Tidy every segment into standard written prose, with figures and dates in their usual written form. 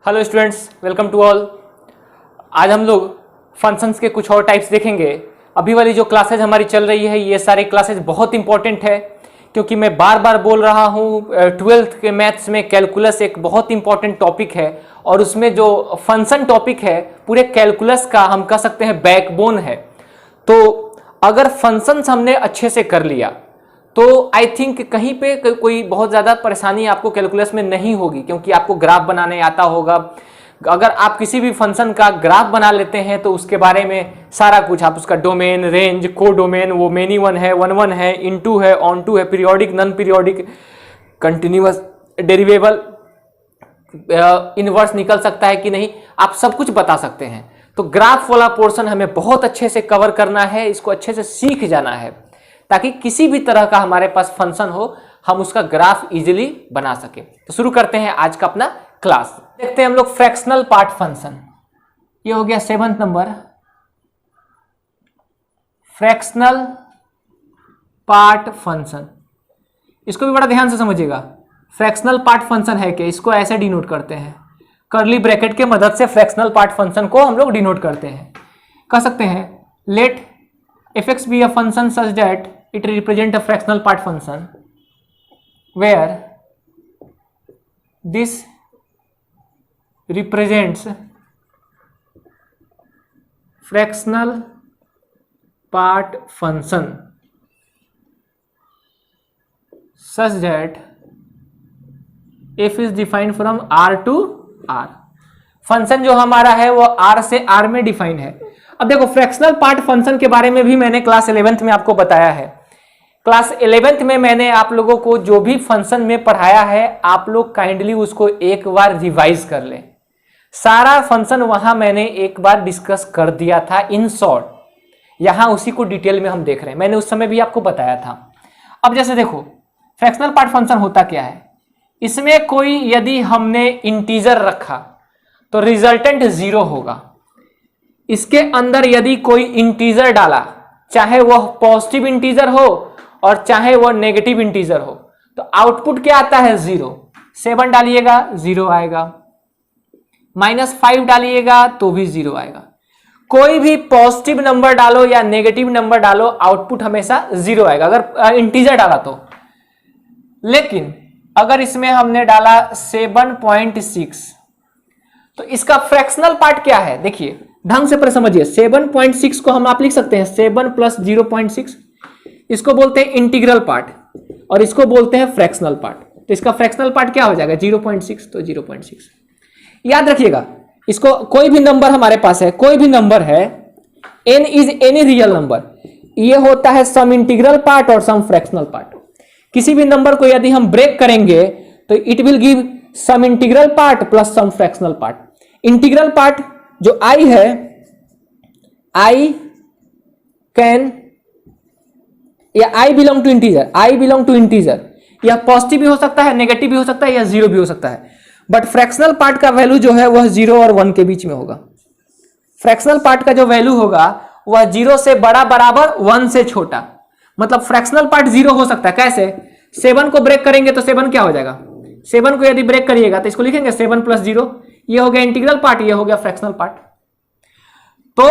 Hello students, welcome to all. आज हम लोग फंक्शंस के कुछ और टाइप्स देखेंगे। अभी वाली जो क्लासेज हमारी चल रही है ये सारी क्लासेज बहुत इंपॉर्टेंट है, क्योंकि मैं बार बार बोल रहा हूँ 12th के मैथ्स में कैलकुलस एक बहुत इंपॉर्टेंट टॉपिक है और उसमें जो फंक्शन टॉपिक है पूरे कैलकुलस का हम कह सकते हैं बैकबोन है। तो अगर फंक्शंस हमने अच्छे से कर लिया तो आई थिंक कहीं पे कोई बहुत ज़्यादा परेशानी आपको कैलकुलस में नहीं होगी, क्योंकि आपको ग्राफ बनाने आता होगा। अगर आप किसी भी फंक्शन का ग्राफ बना लेते हैं तो उसके बारे में सारा कुछ आप उसका डोमेन, रेंज, को डोमेन, वो मेनी वन है, वन वन है, इनटू है, ऑन टू है, periodic, non periodic, continuous, derivable, inverse निकल सकता है कि नहीं, आप सब कुछ बता सकते हैं। तो ग्राफ वाला पोर्शन हमें बहुत अच्छे से कवर करना है, इसको अच्छे से सीख जाना है ताकि किसी भी तरह का हमारे पास फंक्शन हो हम उसका ग्राफ इजीली बना सके। तो शुरू करते हैं आज का अपना क्लास। देखते हैं हम लोग फ्रैक्शनल पार्ट फंक्शन। ये हो गया 7th number, fractional part function. इसको भी बड़ा ध्यान से समझिएगा। फ्रैक्शनल पार्ट फंक्शन है कि इसको ऐसे डिनोट करते हैं, कर्ली ब्रैकेट के मदद से फ्रैक्शनल पार्ट फंक्शन को हम लोग डिनोट करते हैं। कह सकते हैं late fx be a function such that it represent a fractional part function where this represents fractional part function such that f is defined from r to r। Function जो हमारा है वो r से r में define है। अब देखो fractional part function के बारे में भी मैंने क्लास 11th में आपको बताया है। क्लास 11th में मैंने आप लोगों को जो भी फंक्शन में पढ़ाया है आप लोग काइंडली उसको एक बार रिवाइज कर लें। सारा फंक्शन वहां मैंने एक बार डिस्कस कर दिया था इन शॉर्ट, यहां उसी को डिटेल में हम देख रहे हैं। मैंने उस समय भी आपको बताया था। अब जैसे देखो फ्रैक्शनल पार्ट फंक्शन होता क्या है, इसमें कोई यदि हमने इंटीजर रखा तो रिजल्टेंट 0 होगा। इसके अंदर यदि कोई इंटीजर डाला, चाहे वह पॉजिटिव इंटीजर हो और चाहे वह नेगेटिव इंटीजर हो, तो आउटपुट क्या आता है 0। 7 डालिएगा 0 आएगा, -5 डालिएगा तो भी 0 आएगा। कोई भी पॉजिटिव नंबर डालो या नेगेटिव नंबर डालो आउटपुट हमेशा 0 आएगा अगर इंटीजर डाला तो। लेकिन अगर इसमें हमने डाला 7.6 तो इसका फ्रैक्शनल पार्ट क्या है, देखिए ढंग से पर समझिए। 7.6 को हम आप लिख सकते हैं 7 + 0.6, इसको बोलते हैं इंटीग्रल पार्ट और इसको बोलते हैं फ्रैक्शनल पार्ट। तो इसका फ्रैक्शनल पार्ट क्या हो जाएगा 0.6, तो 0.6 याद रखिएगा। इसको कोई भी नंबर हमारे पास है, कोई भी नंबर है, n is any real number, ये होता है सम इंटीग्रल पार्ट और सम फ्रैक्शनल पार्ट। किसी भी नंबर को यदि हम ब्रेक करेंगे तो it will give some integral part plus some fractional part. Integral part जो i है, i कैन या i belong to integer, i belong to integer, या पॉजिटिव भी हो सकता है, नेगेटिव भी हो सकता है, या 0 भी हो सकता है। बट फ्रैक्शनल पार्ट का वैल्यू जो है वह 0 और 1 के बीच में होगा। फ्रैक्शनल पार्ट का जो वैल्यू होगा वह 0 से बड़ा बराबर 1 से छोटा। मतलब फ्रैक्शनल पार्ट 0 हो सकता है। कैसे? 7 को ब्रेक करेंगे तो 7 क्या हो जाएगा, 7 को यदि ब्रेक करिएगा तो इसको लिखेंगे 7 + 0, ये हो गया इंटीग्रल पार्ट, ये हो गया फ्रैक्शनल पार्ट। तो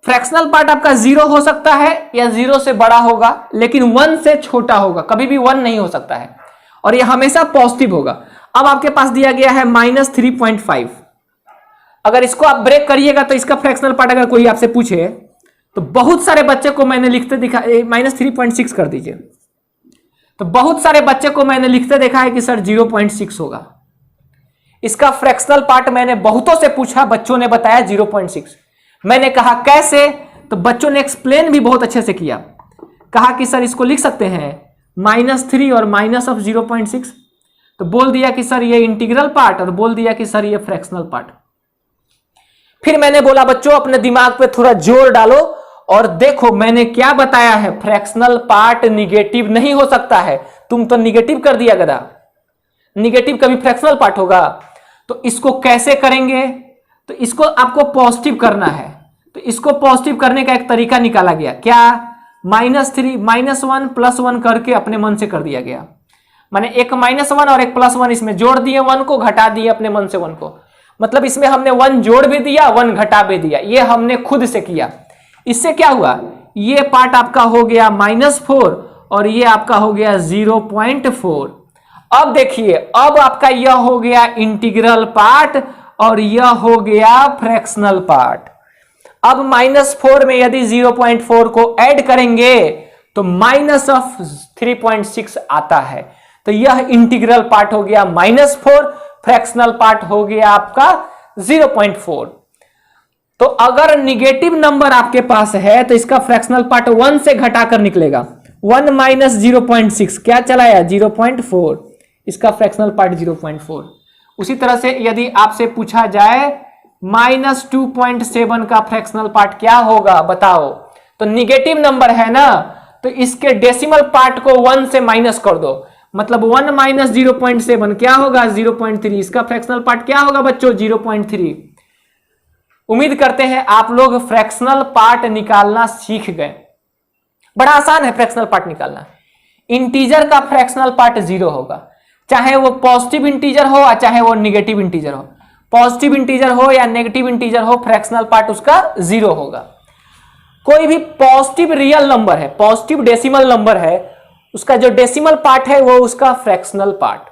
फ्रैक्शनल पार्ट आपका 0 हो सकता है या 0 से बड़ा होगा, लेकिन 1 से छोटा होगा, कभी भी 1 नहीं हो सकता है, और ये हमेशा पॉजिटिव होगा। अब आपके पास दिया गया है -3.5, अगर इसको आप ब्रेक करिएगा तो इसका फ्रैक्शनल पार्ट अगर कोई आपसे पूछे तो बहुत सारे बच्चे को मैंने लिखते दिखा, -3.6 कर दीजिए, तो बहुत सारे बच्चे को मैंने लिखते देखा है कि सर 0.6 होगा। इसका फ्रैक्शनल पार्ट मैंने बहुतों से पूछा, बच्चों ने बताया 0.6। मैंने कहा कैसे, तो बच्चों ने एक्सप्लेन भी बहुत अच्छे से किया। कहा कि सर इसको लिख सकते हैं -3 और -0.6, तो बोल दिया कि सर ये इंटीग्रल पार्ट और बोल दिया कि सर ये फ्रैक्शनल पार्ट। फिर मैंने बोला बच्चों अपने दिमाग पे थोड़ा जोर डालो और देखो मैंने क्या बताया है, फ्रैक्शनल पार्ट निगेटिव नहीं हो सकता है। तुम तो निगेटिव कर दिया गधा, निगेटिव कभी फ्रैक्शनल पार्ट होगा? तो इसको कैसे करेंगे, तो इसको आपको पॉजिटिव करना है। तो इसको पॉजिटिव करने का एक तरीका निकाला गया, क्या? -3 -1 +1 करके अपने मन से कर दिया गया। माने एक -1 और एक +1 इसमें जोड़ दिए, 1 को घटा दिए अपने मन से 1 को। मतलब इसमें हमने 1 जोड़ भी दिया 1 घटा भी दिया, ये हमने खुद से किया। इससे क्या हुआ, ये पार्ट आपका हो गया -4 और ये आपका हो गया 0.4। अब देखिए, अब आपका यह हो गया इंटीग्रल पार्ट और यह हो गया फ्रैक्शनल पार्ट। अब -4 में यदि 0.4 को ऐड करेंगे तो -3.6 आता है, तो यह इंटीग्रल पार्ट हो गया -4, फ्रैक्शनल पार्ट हो गया आपका 0.4। तो अगर निगेटिव नंबर आपके पास है तो इसका फ्रैक्शनल पार्ट 1 से घटाकर निकलेगा। 1 - 0.6 क्या चला आया 0.4, इसका फ्रैक्शनल पार्ट 0.4। उसी तरह से यदि आपसे पूछा जाए -2.7 का फ्रैक्शनल पार्ट क्या होगा बताओ, तो निगेटिव नंबर है ना, तो इसके डेसिमल पार्ट को 1 से माइनस कर दो, मतलब 1 - 0.7 क्या होगा 0.3, इसका फ्रैक्शनल पार्ट क्या होगा बच्चों 0.3। उम्मीद करते हैं आप लोग फ्रैक्शनल पार्ट निकालना सीख गए। बड़ा आसान है फ्रैक्शनल पार्ट निकालना। इंटीजर का फ्रैक्शनल पार्ट 0 होगा, चाहे वो पॉजिटिव इंटीजर हो या चाहे वो नेगेटिव इंटीजर हो। पॉजिटिव इंटीजर हो या नेगेटिव इंटीजर हो, फ्रैक्शनल पार्ट उसका 0 होगा। कोई भी पॉजिटिव रियल नंबर है, पॉजिटिव डेसिमल नंबर है, उसका जो डेसिमल पार्ट है वो उसका फ्रैक्शनल पार्ट।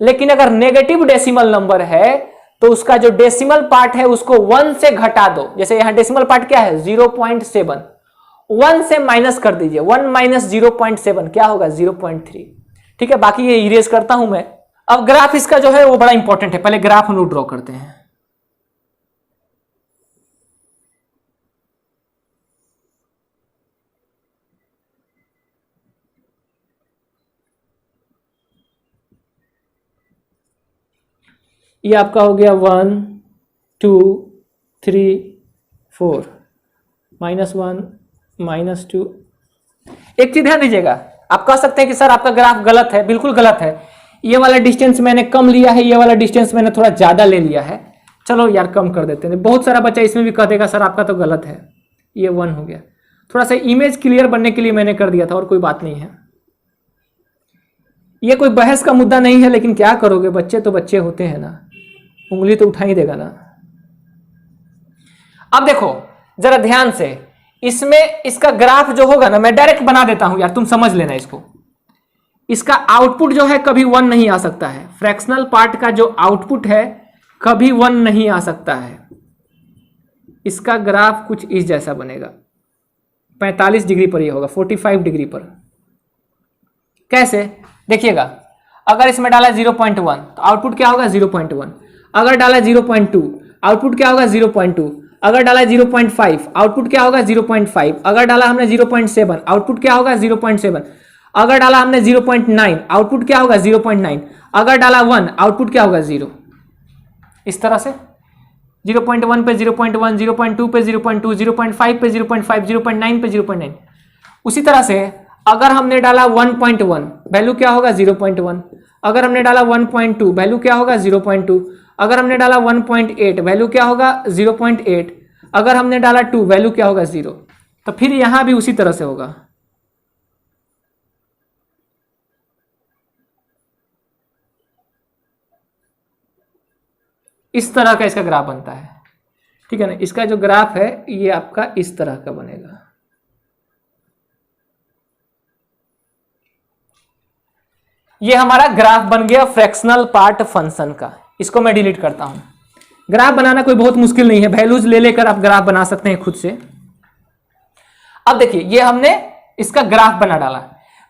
लेकिन अगर नेगेटिव डेसिमल नंबर है तो उसका जो डेसिमल पार्ट है उसको 1 से घटा दो। जैसे यहां डेसिमल पार्ट क्या है 0.7, 1 से माइनस कर दीजिए, 1 - 0.7 क्या होगा 0.3। ठीक है, बाकी ये इरेज करता हूं मैं। अब ग्राफ इसका जो है वो बड़ा इंपॉर्टेंट है, पहले ग्राफ हम लोग ड्रॉ करते हैं। ये आपका हो गया 1 2 3 4 -1 -2। एक चीज ध्यान दीजिएगा, आप कह सकते हैं कि सर आपका ग्राफ गलत है, बिल्कुल गलत है। ये वाला डिस्टेंस मैंने कम लिया है, ये वाला डिस्टेंस मैंने थोड़ा ज्यादा ले लिया है। चलो यार कम कर देते हैं, बहुत सारा बच्चा इसमें भी कह देगा सर आपका तो गलत है। ये 1 हो गया, थोड़ा सा इमेज क्लियर बनने के लिए मैंने कर दिया था, और कोई बात नहीं है। ये कोई बहस का मुद्दा नहीं है, लेकिन क्या करोगे, बच्चे तो बच्चे होते हैं ना, उंगली तो उठा ही देगा ना। अब देखो जरा ध्यान से, इसमें इसका ग्राफ जो होगा ना, मैं डायरेक्ट बना देता हूं यार, तुम समझ लेना इसको। इसका आउटपुट जो है कभी 1 नहीं आ सकता है, फ्रैक्शनल पार्ट का जो आउटपुट है कभी 1 नहीं आ सकता है। इसका ग्राफ कुछ इस जैसा बनेगा, 45 डिग्री पर ये होगा, 45 डिग्री पर। कैसे देखिएगा, अगर इसमें डाला 0.1 तो आउटपुट क्या होगा 0.1, अगर डाला 0.2 आउटपुट क्या होगा 0.2, अगर डाला 0.5 आउटपुट क्या होगा 0.5, अगर डाला हमने 0.7 आउटपुट क्या होगा 0.7, अगर डाला हमने 0.9 आउटपुट क्या होगा 0.9, अगर डाला 1 आउटपुट क्या होगा 0। इस तरह से 0.1 पे 0.1, 0.2 पे 0.2, 0.5 पे 0.5, 0.9 पे 0.9। उसी तरह से अगर हमने डाला 1.1 वैल्यू क्या होगा 0.1, अगर हमने डाला 1.2 वैल्यू क्या होगा 0.2, अगर हमने डाला 1.8 वैल्यू क्या होगा 0.8, अगर हमने डाला 2 वैल्यू क्या होगा 0। तो फिर यहां भी उसी तरह से होगा। इस तरह का इसका ग्राफ बनता है, ठीक है ना। इसका जो ग्राफ है ये आपका इस तरह का बनेगा। ये हमारा ग्राफ बन गया फ्रैक्शनल पार्ट फंक्शन का। इसको मैं डिलीट करता हूं। ग्राफ बनाना कोई बहुत मुश्किल नहीं है, वैल्यूज ले लेकर आप ग्राफ बना सकते हैं खुद से। अब देखिए ये हमने इसका ग्राफ बना डाला।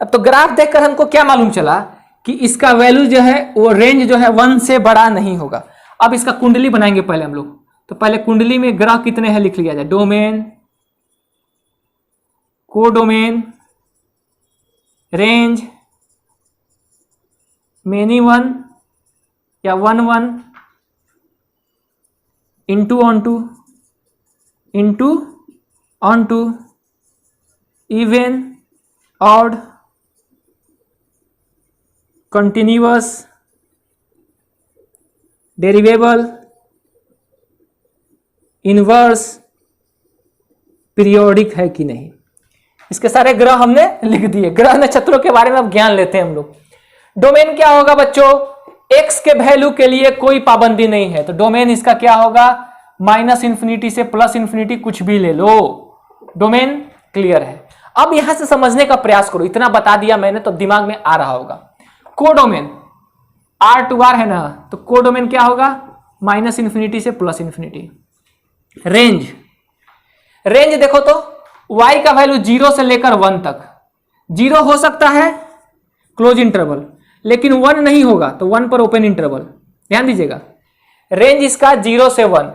अब तो ग्राफ देखकर हमको क्या मालूम चला कि इसका वैल्यू जो है वो रेंज जो है 1 से बड़ा नहीं होगा। अब इसका कुंडली बनाएंगे पहले हम लोग, तो पहले कुंडली में ग्रह कितने हैं लिख लिया जाए, domain, codomain, range, many one या 1 1, into onto, even, odd, continuous, derivable, inverse, periodic है कि नहीं। इसके सारे ग्रह हमने लिख दिए। ग्रह नक्षत्रों के बारे में अब ज्ञान लेते हैं हम लोग। डोमेन क्या होगा बच्चों, एक्स के वैल्यू के लिए कोई पाबंदी नहीं है, तो डोमेन इसका क्या होगा, माइनस इंफिनिटी से प्लस इंफिनिटी, कुछ भी ले लो, डोमेन क्लियर है। अब यहां से समझने का प्रयास करो, इतना बता दिया मैंने तो दिमाग में आ रहा होगा। कोडोमेन आर टू आर है ना, तो कोडोमेन क्या होगा, माइनस इंफिनिटी से प्लस इंफिनिटी। रेंज, रेंज देखो तो y का वैल्यू 0 से लेकर 1 तक, 0 हो सकता है क्लोज इंटरवल, लेकिन 1 नहीं होगा, तो 1 पर ओपन इंटरवल, ध्यान दीजिएगा। रेंज इसका 0 से 1,